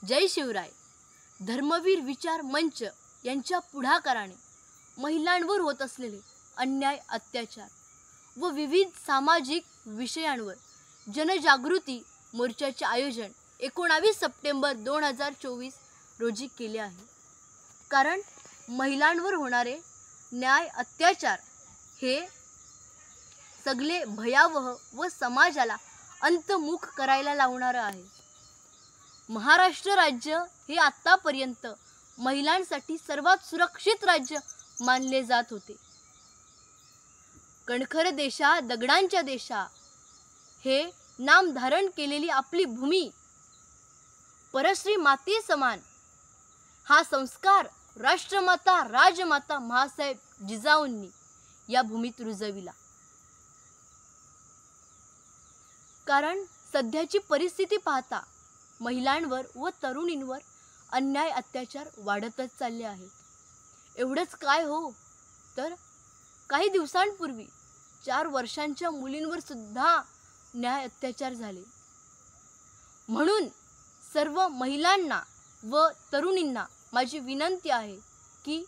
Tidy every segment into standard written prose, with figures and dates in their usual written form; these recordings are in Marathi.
जय शिवराय धर्मवीर विचार मंच यांच्या पुढाकाराने महिलांवर होत असलेले अन्याय, अत्याचार व विविध सामाजिक विषयांवर जनजागृती मोर्चाचे आयोजन 19 सप्टेंबर 2024 रोजी केले आहे। कारण महिलांवर होणारे न्याय, अत्याचार हे सगळे भयावह व समाजाला अंतमुख करायला लावणारे आहे। महाराष्ट्र राज्य हे आतापर्यंत महिलांसाठी सर्वात सुरक्षित राज्य मानले जात होते। कणखर देशा दगडांच्या देशा हे नाम धारण केलेली आपली भूमी परश्री माते समान हा संस्कार राष्ट्रमाता राजमाता महासाहेब जिजाऊंनी या भूमीत रुजविला। कारण सध्याची परिस्थिती पाहता महिलांवर व तरुणींवर अन्याय, अत्याचार वाढतच चालले आहेत। एवढंच काय हो, तर काही दिवसांपूर्वी 4 वर्षांच्या मुलींवर सुद्धा न्याय, अत्याचार झाले। म्हणून सर्व महिलांना व तरुणींना माझी विनंती आहे की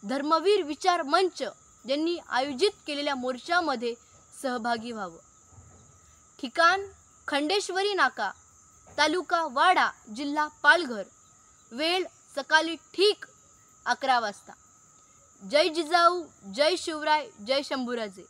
धर्मवीर विचार मंच यांनी आयोजित केलेल्या मोर्चामध्ये सहभागी व्हावं। ठिकाण खंडेश्वरी नाका, तालुका वाडा, जिल्हा पालघर। वेळ सकाळी ठीक 11 वाजता। जय जिजाऊ, जय शिवराय, जय शंभूराजे।